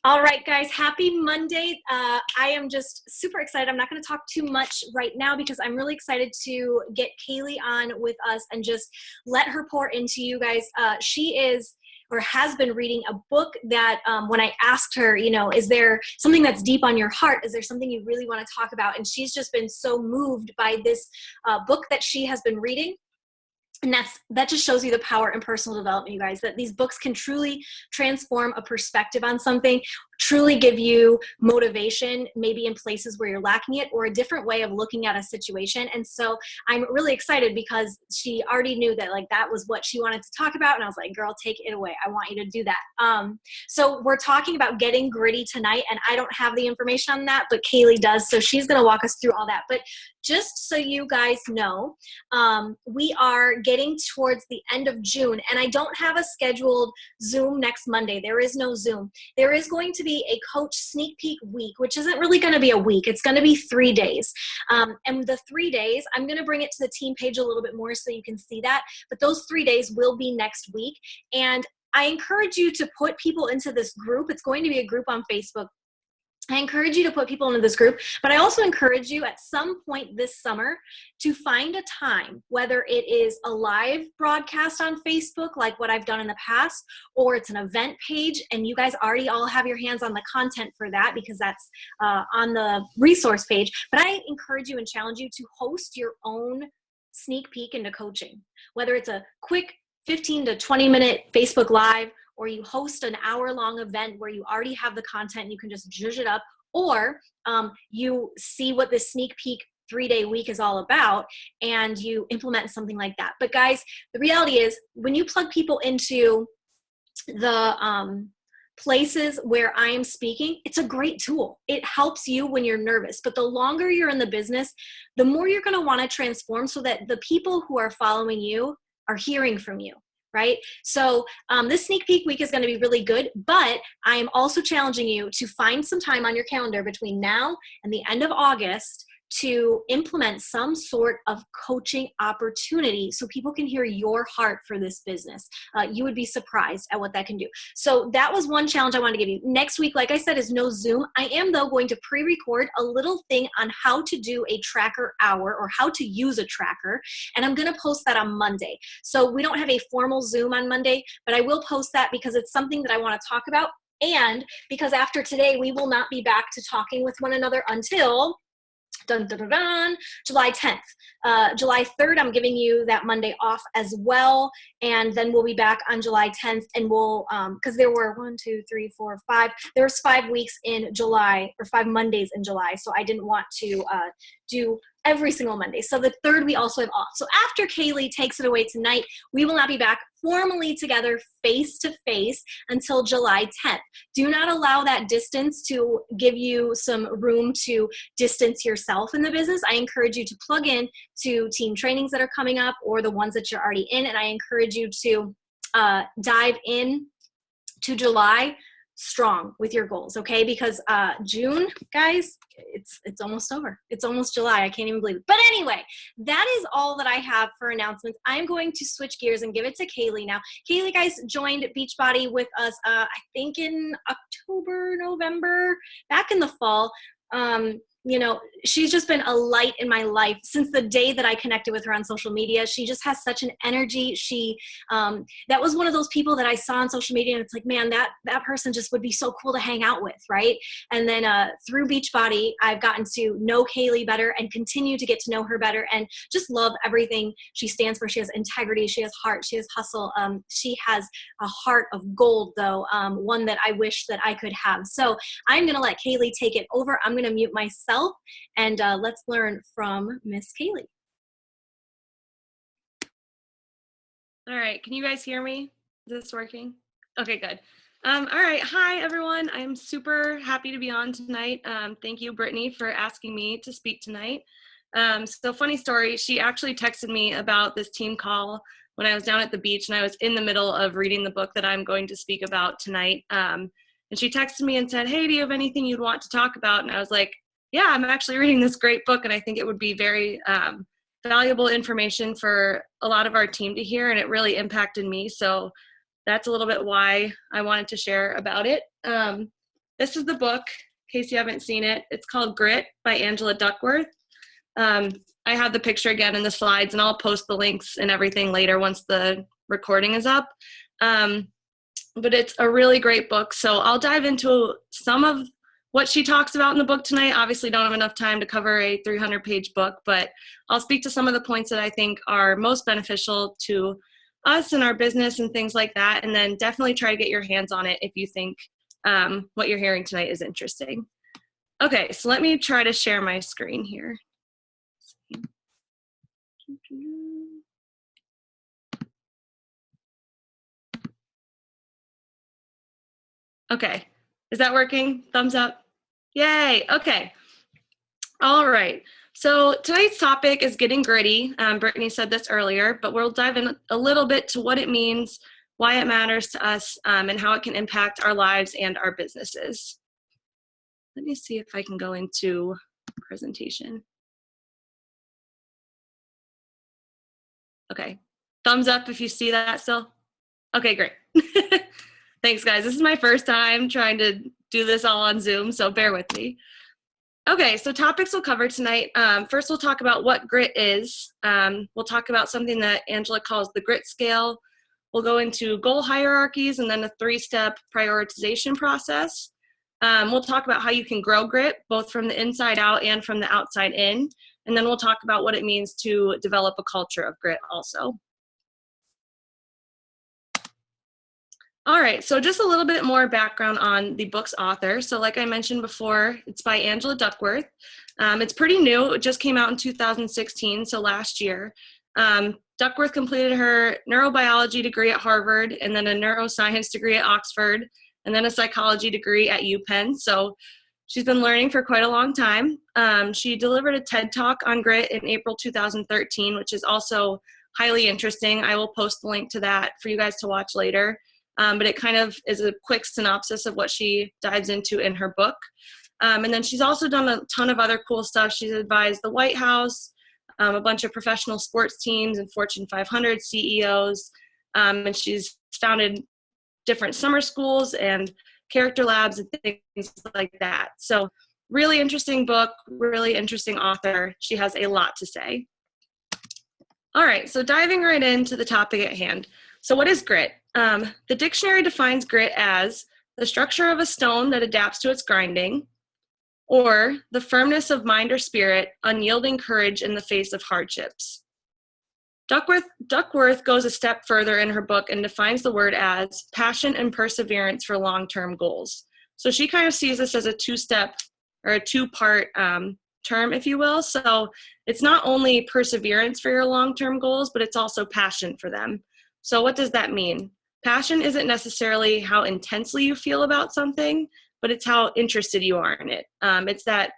All right, guys, happy Monday. I am just super excited. I'm not going to talk too much right now because I'm really excited to get Kayleigh on with us and just let her pour into you guys. She is or has been reading a book that when I asked her, is there something that's deep on your heart? Is there something you really want to talk about? And she's just been so moved by this book that she has been reading. And that just shows you the power in personal development, you guys, that these books can truly transform a perspective on something, truly give you motivation, maybe in places where you're lacking it, or a different way of looking at a situation. And so I'm really excited because she already knew that that was what she wanted to talk about. And I was like, girl, take it away. I want you to do that. So we're talking about getting gritty tonight, and I don't have the information on that, but Kayleigh does. So she's going to walk us through all that. But just so you guys know, we are getting towards the end of June, and I don't have a scheduled Zoom next Monday. There is no Zoom. There is going to be a coach sneak peek week, which isn't really going to be a week. It's going to be 3 days. And the 3 days, I'm going to bring it to the team page a little bit more so you can see that. But those 3 days will be next week. And I encourage you to put people into this group. It's going to be a group on Facebook. I encourage you to put people into this group, but I also encourage you at some point this summer to find a time, whether it is a live broadcast on Facebook, like what I've done in the past, or it's an event page, and you guys already all have your hands on the content for that because that's on the resource page. But I encourage you and challenge you to host your own sneak peek into coaching, whether it's a quick 15 to 20 minute Facebook Live, or you host an hour-long event where you already have the content and you can just zhuzh it up, or you see what this sneak peek 3-day week is all about and you implement something like that. But guys, the reality is when you plug people into the places where I am speaking, it's a great tool. It helps you when you're nervous, but the longer you're in the business, the more you're going to want to transform so that the people who are following you are hearing from you. Right? So this sneak peek week is going to be really good, but I am also challenging you to find some time on your calendar between now and the end of August to implement some sort of coaching opportunity so people can hear your heart for this business. You would be surprised at what that can do. So that was one challenge I wanted to give you. Next week, like I said, is no Zoom. I am, though, going to pre-record a little thing on how to do a tracker hour or how to use a tracker, and I'm going to post that on Monday. So we don't have a formal Zoom on Monday, but I will post that because it's something that I want to talk about, and because after today, we will not be back to talking with one another until July 10th. July 3rd, I'm giving you that Monday off as well. And then we'll be back on July 10th, and we'll, because there were 5 weeks in July, or 5 Mondays in July. So I didn't want to do every single Monday. So the 3rd, we also have off. So after Kayleigh takes it away tonight, we will not be back formally together face to face until July 10th. Do not allow that distance to give you some room to distance yourself in the business. I encourage you to plug in to team trainings that are coming up or the ones that you're already in. And I encourage you to dive in to July strong with your goals, okay? Because June, guys, it's almost over. It's almost July. I can't even believe it. But anyway, that is all that I have for announcements. I'm going to switch gears and give it to Kayleigh now. Kayleigh, guys, joined Beachbody with us, I think in October, November, back in the fall. She's just been a light in my life since the day that I connected with her on social media. She just has such an energy. She, that was one of those people that I saw on social media, and it's like, man, that person just would be so cool to hang out with, right? And then through Beachbody, I've gotten to know Kayleigh better and continue to get to know her better, and just love everything she stands for. She has integrity, she has heart, she has hustle. She has a heart of gold, though, one that I wish that I could have. So I'm going to let Kayleigh take it over. I'm going to mute myself. And let's learn from Miss Kayleigh. All right, can you guys hear me? Is this working? Okay, good. All right, hi everyone. I'm super happy to be on tonight. Thank you, Brittany, for asking me to speak tonight. So funny story, she actually texted me about this team call when I was down at the beach, and I was in the middle of reading the book that I'm going to speak about tonight. And she texted me and said, hey, do you have anything you'd want to talk about? And I was like, yeah, I'm actually reading this great book, and I think it would be very valuable information for a lot of our team to hear, and it really impacted me. So that's a little bit why I wanted to share about it. this is the book, in case you haven't seen it. It's called Grit by Angela Duckworth. I have the picture again in the slides, and I'll post the links and everything later once the recording is up. But it's a really great book. So I'll dive into some of what she talks about in the book tonight. Obviously don't have enough time to cover a 300-page book, but I'll speak to some of the points that I think are most beneficial to us and our business and things like that. And then definitely try to get your hands on it if you think what you're hearing tonight is interesting. Okay, so let me try to share my screen here. Okay, is that working? Thumbs up. Yay, okay. All right, so tonight's topic is getting gritty. Brittany said this earlier, but we'll dive in a little bit to what it means, why it matters to us, and how it can impact our lives and our businesses. Let me see if I can go into presentation. Okay, thumbs up if you see that still. Okay, great. Thanks, guys. This is my first time trying to do this all on Zoom, so bear with me. Okay, so topics we'll cover tonight. First, we'll talk about what grit is. We'll talk about something that Angela calls the grit scale. We'll go into goal hierarchies and then a 3-step prioritization process. We'll talk about how you can grow grit, both from the inside out and from the outside in. And then we'll talk about what it means to develop a culture of grit also. All right, so just a little bit more background on the book's author. So like I mentioned before, it's by Angela Duckworth. It's pretty new. It just came out in 2016, so last year. Duckworth completed her neurobiology degree at Harvard, and then a neuroscience degree at Oxford, and then a psychology degree at UPenn. So she's been learning for quite a long time. She delivered a TED Talk on grit in April 2013, which is also highly interesting. I will post the link to that for you guys to watch later. But it kind of is a quick synopsis of what she dives into in her book. And then she's also done a ton of other cool stuff. She's advised the White House, a bunch of professional sports teams and Fortune 500 CEOs. And she's founded different summer schools and character labs and things like that. So really interesting book, really interesting author. She has a lot to say. All right, so diving right into the topic at hand. So what is grit? The dictionary defines grit as the structure of a stone that adapts to its grinding, or the firmness of mind or spirit, unyielding courage in the face of hardships. Duckworth goes a step further in her book and defines the word as passion and perseverance for long-term goals. So she kind of sees this as a two-step or a two-part term, if you will. So it's not only perseverance for your long-term goals, but it's also passion for them. So what does that mean? Passion isn't necessarily how intensely you feel about something, but it's how interested you are in it. It's that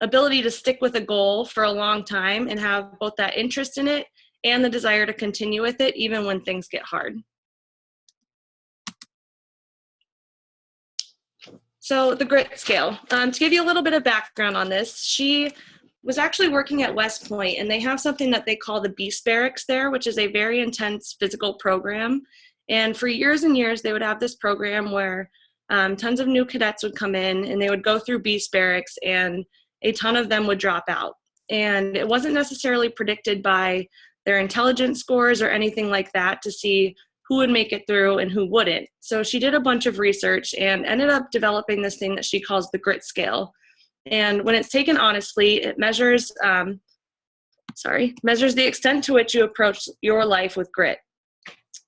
ability to stick with a goal for a long time and have both that interest in it and the desire to continue with it even when things get hard. So the grit scale. To give you a little bit of background on this, she was actually working at West Point, and they have something that they call the Beast Barracks there, which is a very intense physical program. And for years and years, they would have this program where tons of new cadets would come in, and they would go through Beast Barracks, and a ton of them would drop out. And it wasn't necessarily predicted by their intelligence scores or anything like that to see who would make it through and who wouldn't. So she did a bunch of research and ended up developing this thing that she calls the grit scale. And when it's taken honestly, it measures the extent to which you approach your life with grit.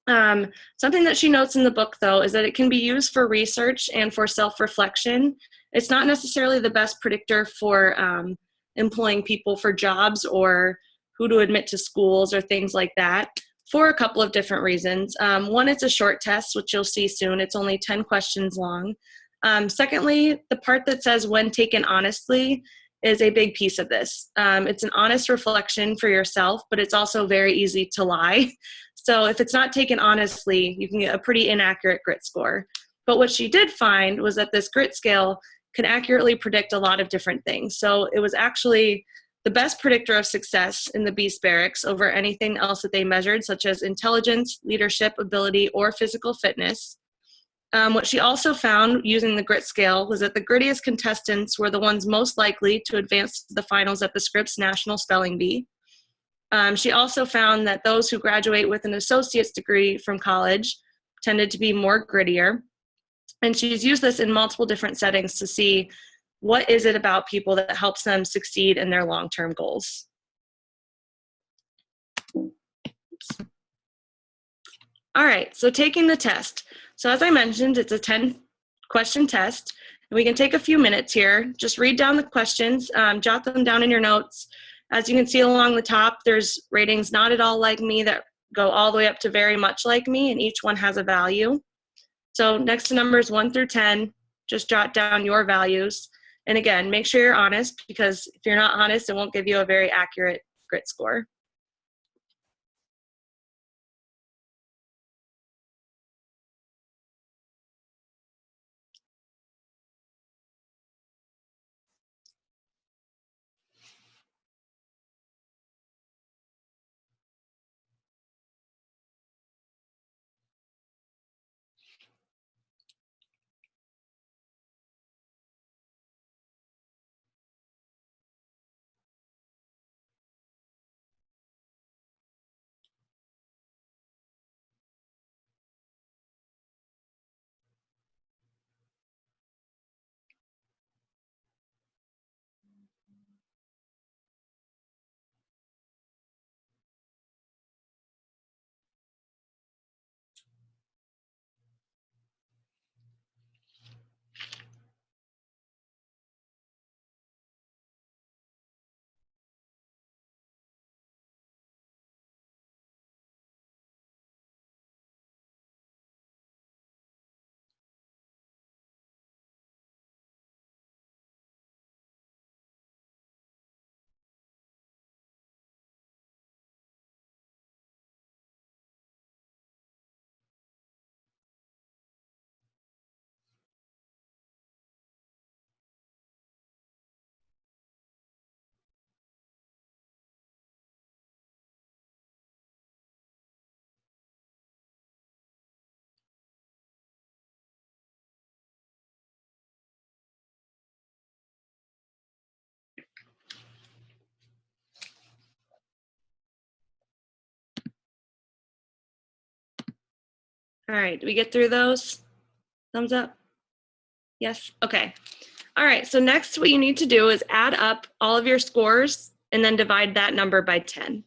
Something that she notes in the book, though, is that it can be used for research and for self-reflection. It's not necessarily the best predictor for employing people for jobs or who to admit to schools or things like that, for a couple of different reasons. One, it's a short test, which you'll see soon. It's only 10 questions long. Secondly, the part that says when taken honestly is a big piece of this. It's an honest reflection for yourself, but it's also very easy to lie. So if it's not taken honestly, you can get a pretty inaccurate grit score. But what she did find was that this grit scale can accurately predict a lot of different things. So it was actually the best predictor of success in the Beast Barracks over anything else that they measured, such as intelligence, leadership ability, or physical fitness. What she also found using the grit scale was that the grittiest contestants were the ones most likely to advance to the finals at the Scripps National Spelling Bee. She also found that those who graduate with an associate's degree from college tended to be more grittier. And she's used this in multiple different settings to see what is it about people that helps them succeed in their long-term goals. Oops. All right, so taking the test. So as I mentioned, it's a 10-question test. And we can take a few minutes here. Just read down the questions, jot them down in your notes. As you can see along the top, there's ratings not at all like me that go all the way up to very much like me, and each one has a value. So next to numbers 1 through 10, just jot down your values. And again, make sure you're honest, because if you're not honest, it won't give you a very accurate grit score. All right, did we get through those? Thumbs up? Yes? Okay. All right, so next what you need to do is add up all of your scores and then divide that number by 10.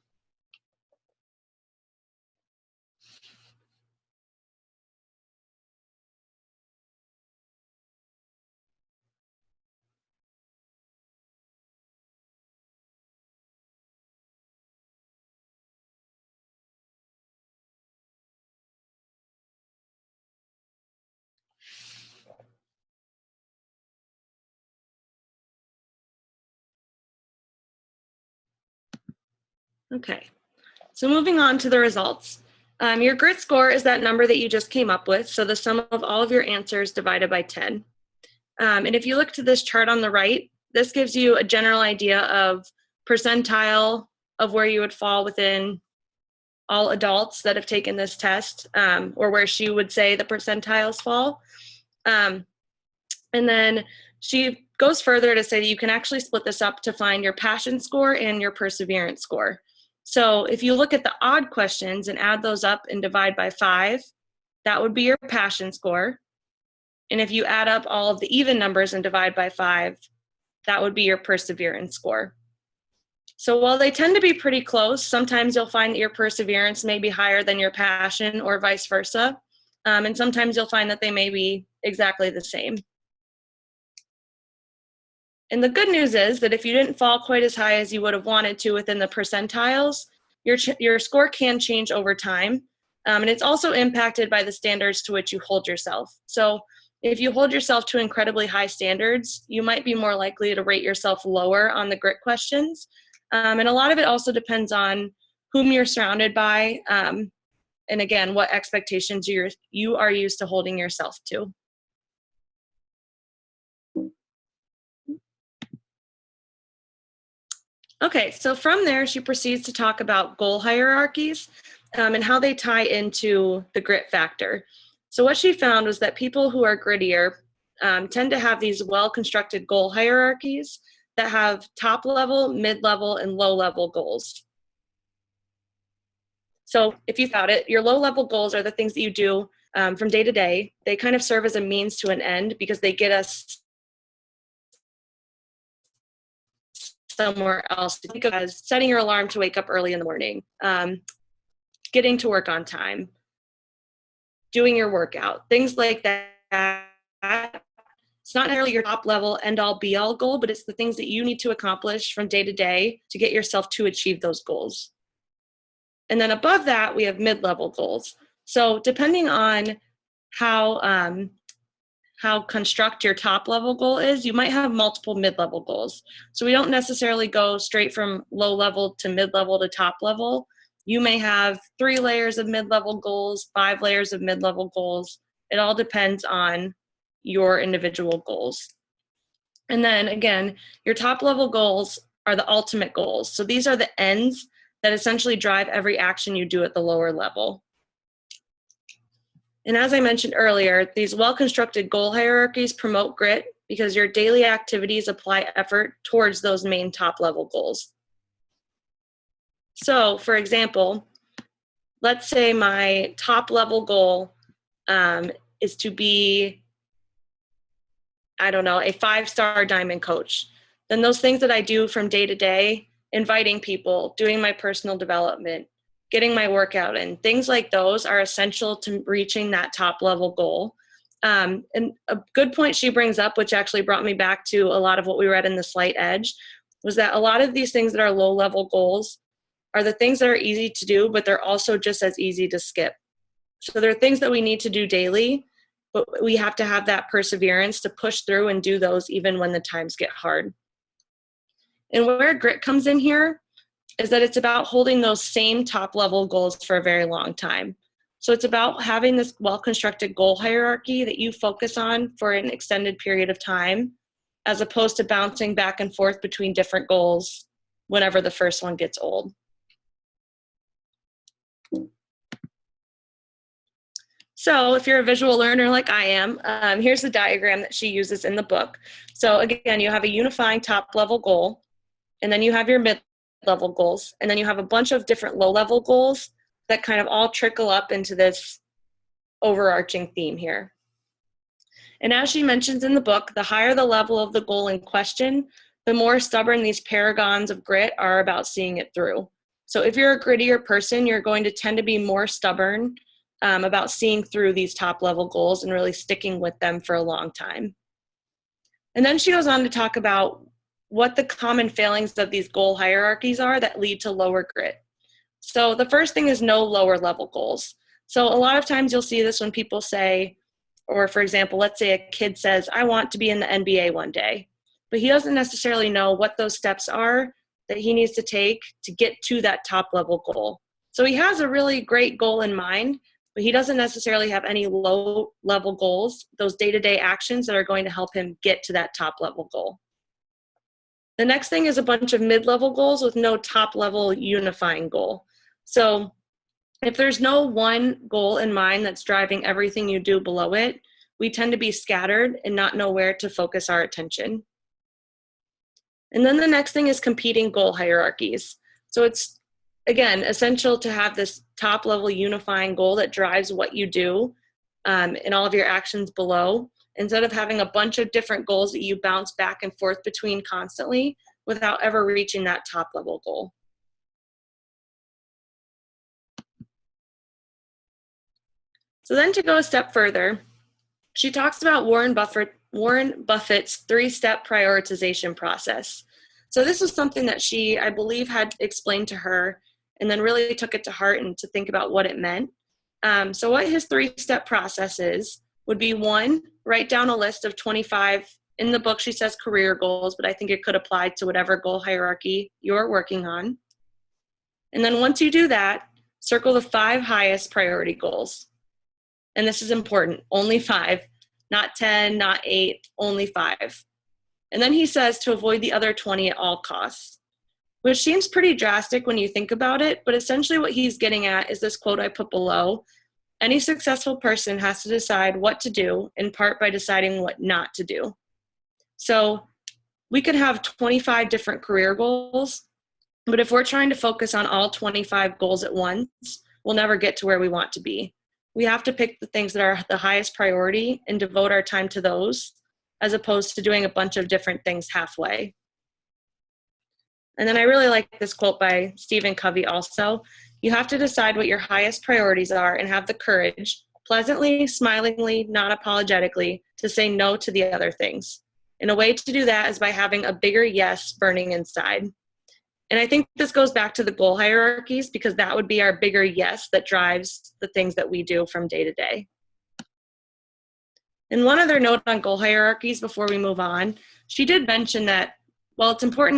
Okay, so moving on to the results. Your grit score is that number that you just came up with, so the sum of all of your answers divided by 10. And if you look to this chart on the right, this gives you a general idea of percentile of where you would fall within all adults that have taken this test, or where she would say the percentiles fall. And then she goes further to say that you can actually split this up to find your passion score and your perseverance score. So if you look at the odd questions and add those up and divide by 5, that would be your passion score. And if you add up all of the even numbers and divide by 5, that would be your perseverance score. So while they tend to be pretty close, sometimes you'll find that your perseverance may be higher than your passion or vice versa. And sometimes you'll find that they may be exactly the same. And the good news is that if you didn't fall quite as high as you would have wanted to within the percentiles, your score can change over time. And it's also impacted by the standards to which you hold yourself. So if you hold yourself to incredibly high standards, you might be more likely to rate yourself lower on the grit questions. And a lot of it also depends on whom you're surrounded by, and again, what expectations you are used to holding yourself to. Okay, so from there, she proceeds to talk about goal hierarchies and how they tie into the grit factor. So what she found was that people who are grittier tend to have these well-constructed goal hierarchies that have top level, mid-level, and low-level goals. So if you thought it, your low-level goals are the things that you do from day to day. They kind of serve as a means to an end because they get us somewhere else. Think of it as setting your alarm to wake up early in the morning, getting to work on time, doing your workout, things like that. It's not necessarily your top level end all be all goal, but it's the things that you need to accomplish from day to day to get yourself to achieve those goals. And then above that, we have mid-level goals. So depending on how construct your top level goal is, you might have multiple mid-level goals. So we don't necessarily go straight from low level to mid-level to top level. You may have 3 layers of mid-level goals, 5 layers of mid-level goals. It all depends on your individual goals. And then again, your top level goals are the ultimate goals. So these are the ends that essentially drive every action you do at the lower level. And as I mentioned earlier, these well-constructed goal hierarchies promote grit because your daily activities apply effort towards those main top-level goals. So, for example, let's say my top-level goal is to be, I don't know, a 5-star diamond coach. Then those things that I do from day to day, inviting people, doing my personal development, getting my workout in, things like those are essential to reaching that top level goal. And a good point she brings up, which actually brought me back to a lot of what we read in the Slight Edge, was that a lot of these things that are low level goals are the things that are easy to do, but they're also just as easy to skip. So there are things that we need to do daily, but we have to have that perseverance to push through and do those even when the times get hard. And where grit comes in here is that it's about holding those same top level goals for a very long time. So it's about having this well-constructed goal hierarchy that you focus on for an extended period of time, as opposed to bouncing back and forth between different goals whenever the first one gets old. So if you're a visual learner like I am, here's the diagram that she uses in the book. So again, you have a unifying top level goal, and then you have your mid-level goals, and then you have a bunch of different low-level goals that kind of all trickle up into this overarching theme here. And as she mentions in the book, the higher the level of the goal in question, the more stubborn these paragons of grit are about seeing it through. So if you're a grittier person, you're going to tend to be more stubborn about seeing through these top-level goals and really sticking with them for a long time. And then she goes on to talk about what the common failings of these goal hierarchies are that lead to lower grit. So the first thing is no lower level goals. So a lot of times you'll see this when people say, or for example, let's say a kid says, I want to be in the NBA one day, but he doesn't necessarily know what those steps are that he needs to take to get to that top level goal. So he has a really great goal in mind, but he doesn't necessarily have any low level goals, those day-to-day actions that are going to help him get to that top level goal. The next thing is a bunch of mid-level goals with no top-level unifying goal. So if there's no one goal in mind that's driving everything you do below it, we tend to be scattered and not know where to focus our attention. And then the next thing is competing goal hierarchies. So it's, again, essential to have this top-level unifying goal that drives what you do in all of your actions below, instead of having a bunch of different goals that you bounce back and forth between constantly without ever reaching that top level goal. So then to go a step further, she talks about Warren Buffett's 3-step prioritization process. So this is something that she, I believe, had explained to her and then really took it to heart and to think about what it meant. So what his 3-step process is would be 1, write down a list of 25, in the book she says career goals, but I think it could apply to whatever goal hierarchy you're working on. And then once you do that, circle the 5 highest priority goals. And this is important, only 5, not 10, not 8, only 5. And then he says to avoid the other 20 at all costs, which seems pretty drastic when you think about it, but essentially what he's getting at is this quote I put below. Any successful person has to decide what to do, in part by deciding what not to do. So we could have 25 different career goals, but if we're trying to focus on all 25 goals at once, we'll never get to where we want to be. We have to pick the things that are the highest priority and devote our time to those, as opposed to doing a bunch of different things halfway. And then I really like this quote by Stephen Covey also. You have to decide what your highest priorities are and have the courage, pleasantly, smilingly, not apologetically, to say no to the other things. And a way to do that is by having a bigger yes burning inside. And I think this goes back to the goal hierarchies, because that would be our bigger yes that drives the things that we do from day to day. And one other note on goal hierarchies before we move on, she did mention that while it's important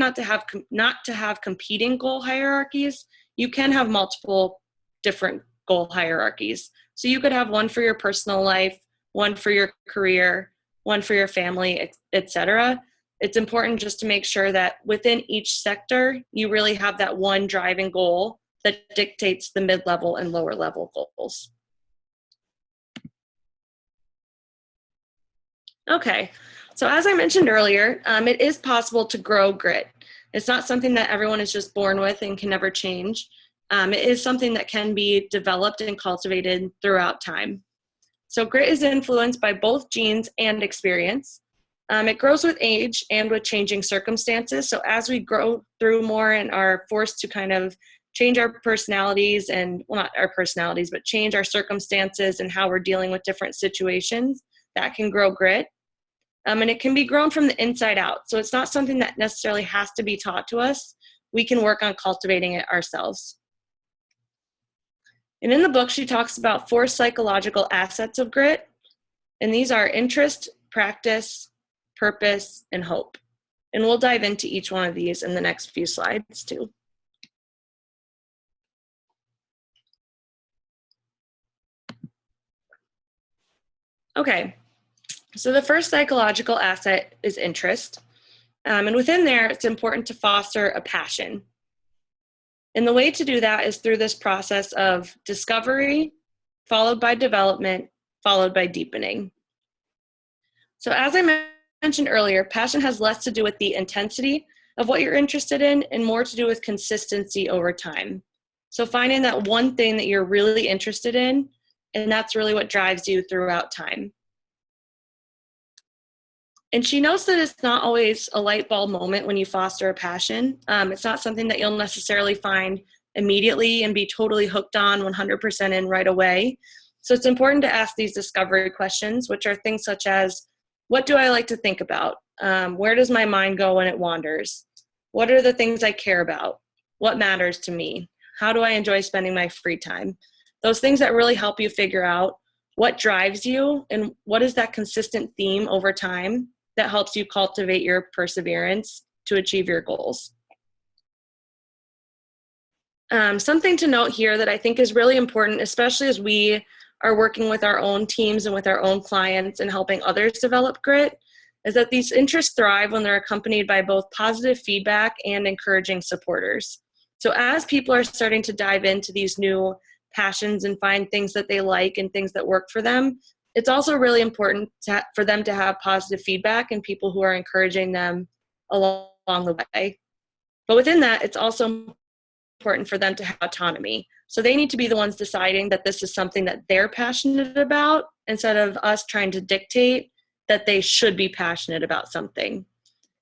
not to have competing goal hierarchies, you can have multiple different goal hierarchies. So you could have one for your personal life, one for your career, one for your family, etc. It's important just to make sure that within each sector, you really have that one driving goal that dictates the mid-level and lower level goals. Okay, so as I mentioned earlier, it is possible to grow grit. It's not something that everyone is just born with and can never change. It is something that can be developed and cultivated throughout time. So grit is influenced by both genes and experience. It grows with age and with changing circumstances. So as we grow through more and are forced to kind of change our personalities and, well, not our personalities, but change our circumstances and how we're dealing with different situations, that can grow grit. And it can be grown from the inside out. So it's not something that necessarily has to be taught to us. We can work on cultivating it ourselves. And in the book, she talks about 4 psychological assets of grit. And these are interest, practice, purpose, and hope. And we'll dive into each one of these in the next few slides too. Okay, so the first psychological asset is interest. And within there, it's important to foster a passion. And the way to do that is through this process of discovery, followed by development, followed by deepening. So as I mentioned earlier, passion has less to do with the intensity of what you're interested in and more to do with consistency over time. So finding that one thing that you're really interested in, and that's really what drives you throughout time. And she notes that it's not always a light bulb moment when you foster a passion. It's not something that you'll necessarily find immediately and be totally hooked on 100% in right away. So it's important to ask these discovery questions, which are things such as, what do I like to think about? Where does my mind go when it wanders? What are the things I care about? What matters to me? How do I enjoy spending my free time? Those things that really help you figure out what drives you and what is that consistent theme over time that helps you cultivate your perseverance to achieve your goals. Something to note here that I think is really important, especially as we are working with our own teams and with our own clients and helping others develop grit, is that these interests thrive when they're accompanied by both positive feedback and encouraging supporters. So as people are starting to dive into these new passions and find things that they like and things that work for them, it's also really important for them to have positive feedback and people who are encouraging them along the way. But within that, it's also important for them to have autonomy. So they need to be the ones deciding that this is something that they're passionate about instead of us trying to dictate that they should be passionate about something.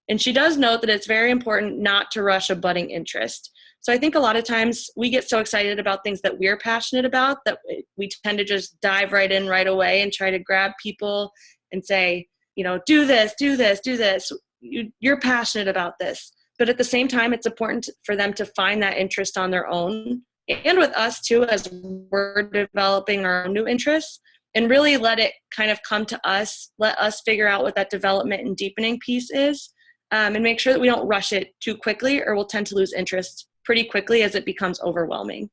And she does note that it's very important not to rush a budding interest. So I think a lot of times we get so excited about things that we're passionate about that we tend to just dive right in right away and try to grab people and say, you know, do this, do this, do this. You're passionate about this. But at the same time, it's important for them to find that interest on their own, and with us too, as we're developing our own new interests, and really let it kind of come to us, let us figure out what that development and deepening piece is, and make sure that we don't rush it too quickly, or we'll tend to lose interest pretty quickly as it becomes overwhelming.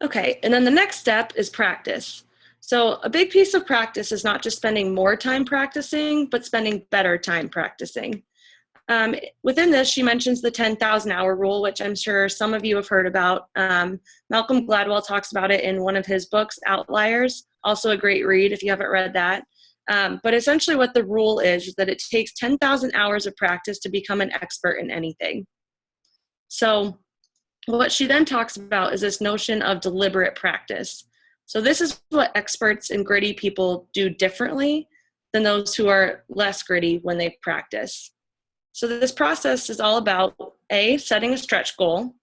Okay, and then the next step is practice. So a big piece of practice is not just spending more time practicing, but spending better time practicing. Within this, she mentions the 10,000 hour rule, which I'm sure some of you have heard about. Malcolm Gladwell talks about it in one of his books, Outliers, also a great read if you haven't read that. But essentially what the rule is that it takes 10,000 hours of practice to become an expert in anything. So what she then talks about is this notion of deliberate practice. So this is what experts and gritty people do differently than those who are less gritty when they practice. So this process is all about A, setting a stretch goal,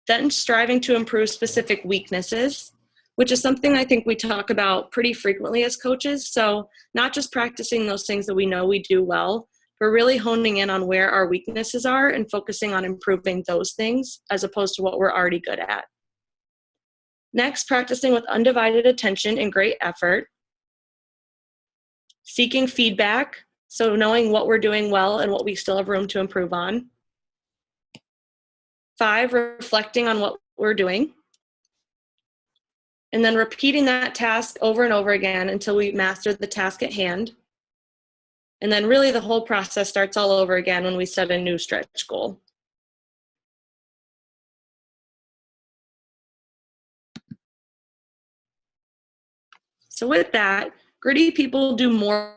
then striving to improve specific weaknesses, which is something I think we talk about pretty frequently as coaches. So not just practicing those things that we know we do well, but really honing in on where our weaknesses are and focusing on improving those things as opposed to what we're already good at. Next, practicing with undivided attention and great effort. Seeking feedback, so knowing what we're doing well and what we still have room to improve on. 5, reflecting on what we're doing. And then repeating that task over and over again until we master the task at hand. And then really the whole process starts all over again when we set a new stretch goal. So with that, gritty people do more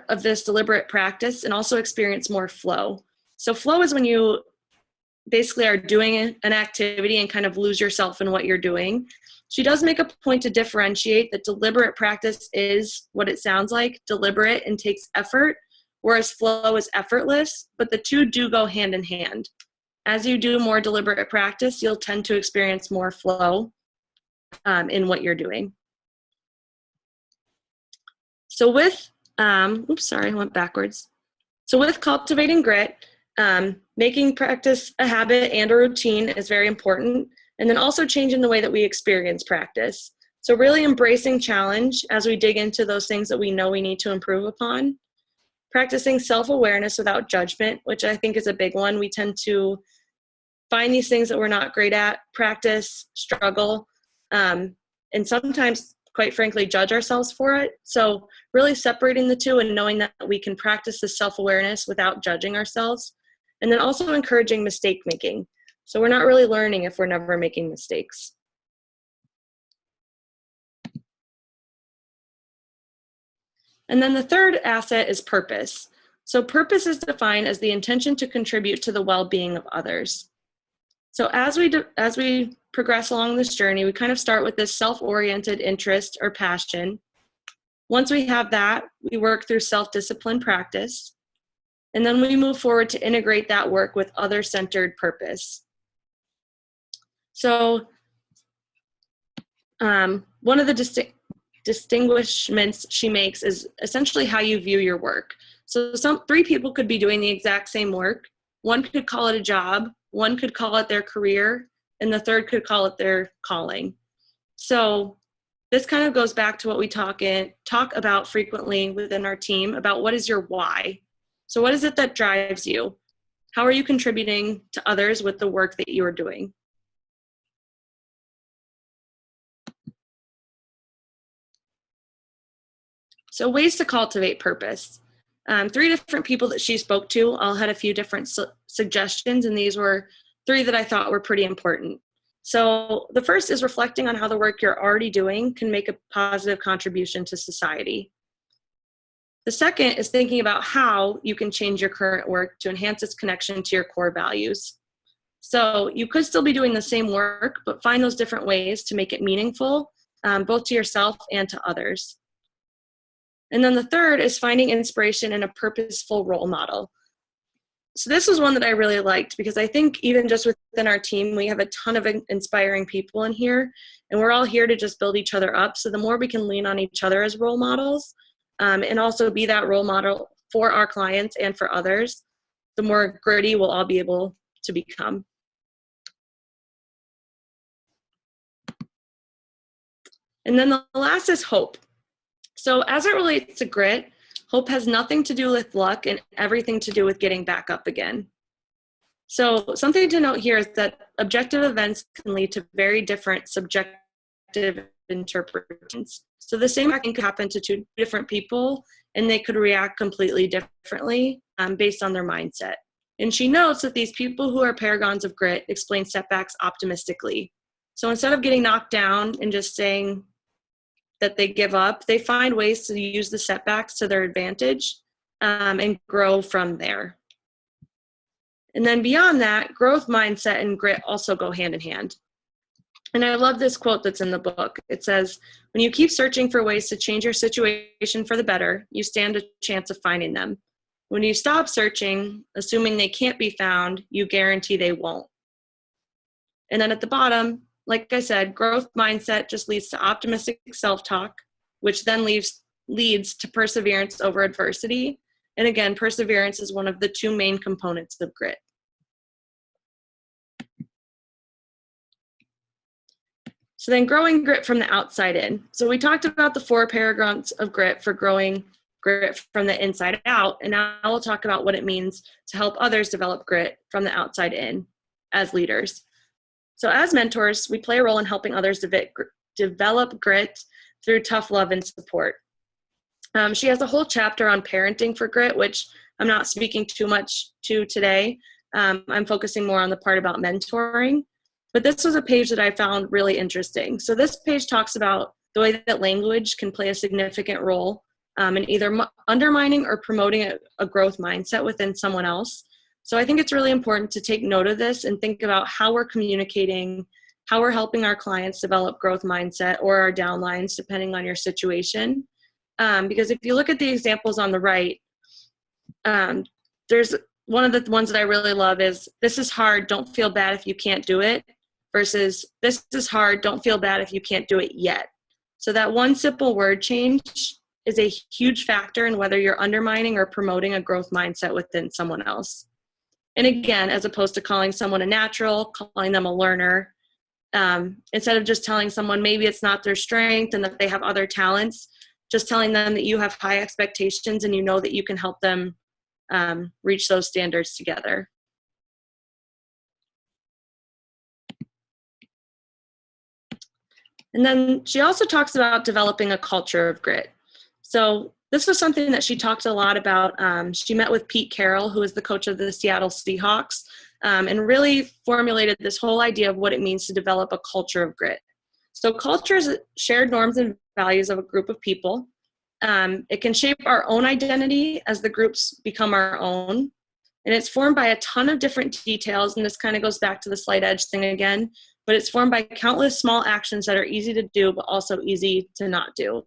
of this deliberate practice and also experience more flow. So flow is when you basically are doing an activity and kind of lose yourself in what you're doing. She does make a point to differentiate that deliberate practice is what it sounds like, deliberate and takes effort, whereas flow is effortless, but the two do go hand in hand. As you do more deliberate practice, you'll tend to experience more flow in what you're doing. So with, oops, sorry, I went backwards. So with cultivating grit, making practice a habit and a routine is very important. And then also changing the way that we experience practice. So really embracing challenge as we dig into those things that we know we need to improve upon. Practicing self-awareness without judgment, which I think is a big one. We tend to find these things that we're not great at, practice, struggle, and sometimes, quite frankly, judge ourselves for it. So really separating the two and knowing that we can practice the self-awareness without judging ourselves. And then also encouraging mistake making. So we're not really learning if we're never making mistakes. And then the third asset is purpose. So purpose is defined as the intention to contribute to the well-being of others. So as we progress along this journey, we kind of start with this self-oriented interest or passion. Once we have that, we work through self-discipline practice. And then we move forward to integrate that work with other-centered purpose. So one of the distinguishments she makes is essentially how you view your work. So three people could be doing the exact same work. One could call it a job, one could call it their career, and the third could call it their calling. So this kind of goes back to what we talk about frequently within our team about what is your why. So what is it that drives you? How are you contributing to others with the work that you are doing? So ways to cultivate purpose. 3 different people that she spoke to all had a few different suggestions, and these were 3 that I thought were pretty important. So the first is reflecting on how the work you're already doing can make a positive contribution to society. The second is thinking about how you can change your current work to enhance its connection to your core values. So you could still be doing the same work, but find those different ways to make it meaningful, both to yourself and to others. And then the third is finding inspiration in a purposeful role model. So this was one that I really liked because I think even just within our team, we have a ton of inspiring people in here, and we're all here to just build each other up. So the more we can lean on each other as role models, and also be that role model for our clients and for others, the more gritty we'll all be able to become. And then the last is hope. So as it relates to grit, hope has nothing to do with luck and everything to do with getting back up again. So something to note here is that objective events can lead to very different subjective interpretations. So the same thing could happen to 2 different people and they could react completely differently based on their mindset. And she notes that these people who are paragons of grit explain setbacks optimistically. So instead of getting knocked down and just saying that they give up, they find ways to use the setbacks to their advantage and grow from there. And then beyond that, growth mindset and grit also go hand in hand. And I love this quote that's in the book. It says, "When you keep searching for ways to change your situation for the better, you stand a chance of finding them. When you stop searching, assuming they can't be found, you guarantee they won't." And then at the bottom, like I said, growth mindset just leads to optimistic self-talk, which then leads to perseverance over adversity. And again, perseverance is one of the two main components of grit. So then growing grit from the outside in. So we talked about the 4 paragons of grit for growing grit from the inside out, and now we'll talk about what it means to help others develop grit from the outside in as leaders. So as mentors, we play a role in helping others develop grit through tough love and support. She has a whole chapter on parenting for grit, which I'm not speaking too much to today. I'm focusing more on the part about mentoring. But this was a page that I found really interesting. So this page talks about the way that language can play a significant role in either undermining or promoting a growth mindset within someone else. So I think it's really important to take note of this and think about how we're communicating, how we're helping our clients develop growth mindset or our downlines, depending on your situation. Because if you look at the examples on the right, there's one of the ones that I really love is, "This is hard, don't feel bad if you can't do it," versus "This is hard, don't feel bad if you can't do it yet." So that one simple word change is a huge factor in whether you're undermining or promoting a growth mindset within someone else. And again, as opposed to calling someone a natural, calling them a learner, instead of just telling someone maybe it's not their strength and that they have other talents, just telling them that you have high expectations and you know that you can help them reach those standards together. And then she also talks about developing a culture of grit. So this was something that she talked a lot about. She met with Pete Carroll, who is the coach of the Seattle Seahawks, and really formulated this whole idea of what it means to develop a culture of grit. So culture is shared norms and values of a group of people. It can shape our own identity as the groups become our own. And it's formed by a ton of different details, and this kind of goes back to the slight edge thing again, but it's formed by countless small actions that are easy to do, but also easy to not do.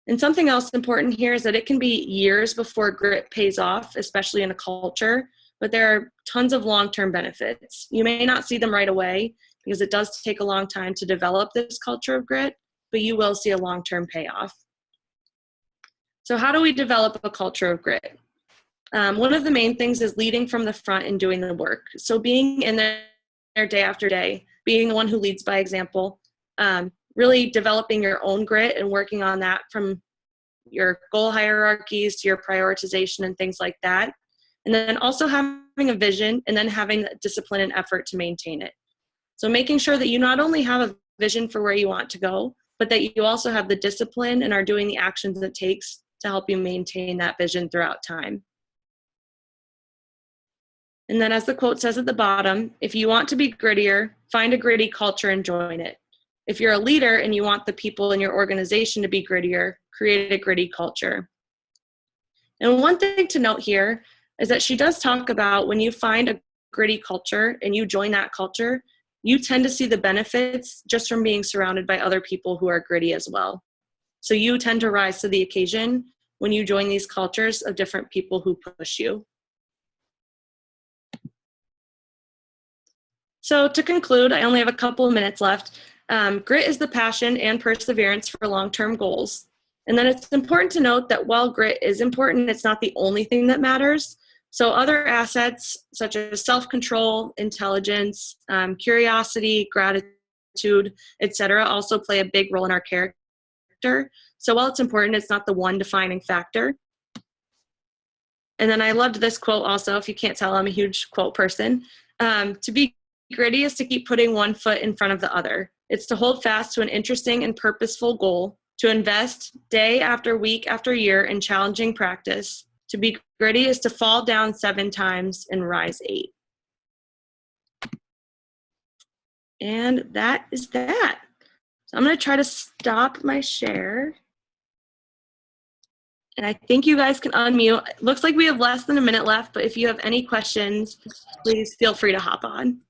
And something else important here is that it can be years before grit pays off, especially in a culture, but there are tons of long-term benefits. You may not see them right away because it does take a long time to develop this culture of grit, but you will see a long-term payoff. So how do we develop a culture of grit? One of the main things is leading from the front and doing the work. So being in there day after day, being the one who leads by example, really developing your own grit and working on that from your goal hierarchies to your prioritization and things like that. And then also having a vision and then having the discipline and effort to maintain it. So making sure that you not only have a vision for where you want to go, but that you also have the discipline and are doing the actions it takes to help you maintain that vision throughout time. And then as the quote says at the bottom, if you want to be grittier, find a gritty culture and join it. If you're a leader and you want the people in your organization to be grittier, create a gritty culture. And one thing to note here is that she does talk about when you find a gritty culture and you join that culture, you tend to see the benefits just from being surrounded by other people who are gritty as well. So you tend to rise to the occasion when you join these cultures of different people who push you. So to conclude, I only have a couple of minutes left. Grit is the passion and perseverance for long-term goals. And then it's important to note that while grit is important, it's not the only thing that matters. So other assets such as self-control, intelligence, curiosity, gratitude, etc., also play a big role in our character. So while it's important, it's not the one defining factor. And then I loved this quote also. If you can't tell, I'm a huge quote person. To be gritty is to keep putting one foot in front of the other. It's to hold fast to an interesting and purposeful goal, to invest day after week after year in challenging practice, To be gritty is to fall down 7 times and rise 8. And that is that. So I'm going to try to stop my share. And I think you guys can unmute. It looks like we have less than a minute left, but if you have any questions, please feel free to hop on.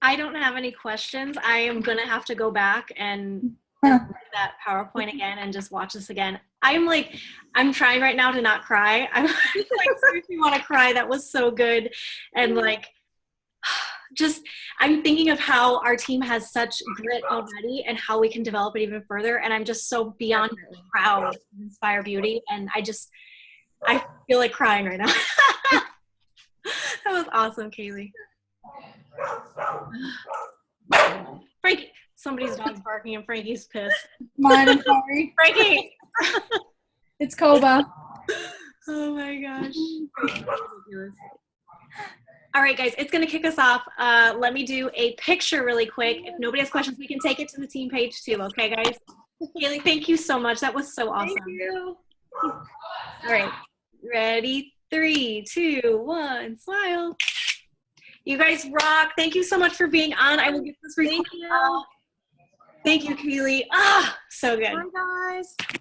I don't have any questions. I am going to have to go back and look at that PowerPoint again and just watch this again. I'm trying right now to not cry. I'm like, seriously want to cry. That was so good. And like, I'm thinking of how our team has such grit already and how we can develop it even further. And I'm just so beyond proud of Inspire Beauty. And I feel like crying right now. That was awesome, Kayleigh. Frankie, somebody's dog's barking and Frankie's pissed. Mine, I'm sorry. Frankie! It's Koba. Oh my gosh. All right, guys, it's going to kick us off. Let me do a picture really quick. If nobody has questions, we can take it to the team page too, okay, guys? Kayleigh, thank you so much. That was so awesome. Thank you. All right, ready? 3, 2, 1, smile. You guys rock. Thank you so much for being on. I will get this recorded. Thank you. Thank you, Kayleigh. Ah, so good. Bye, guys.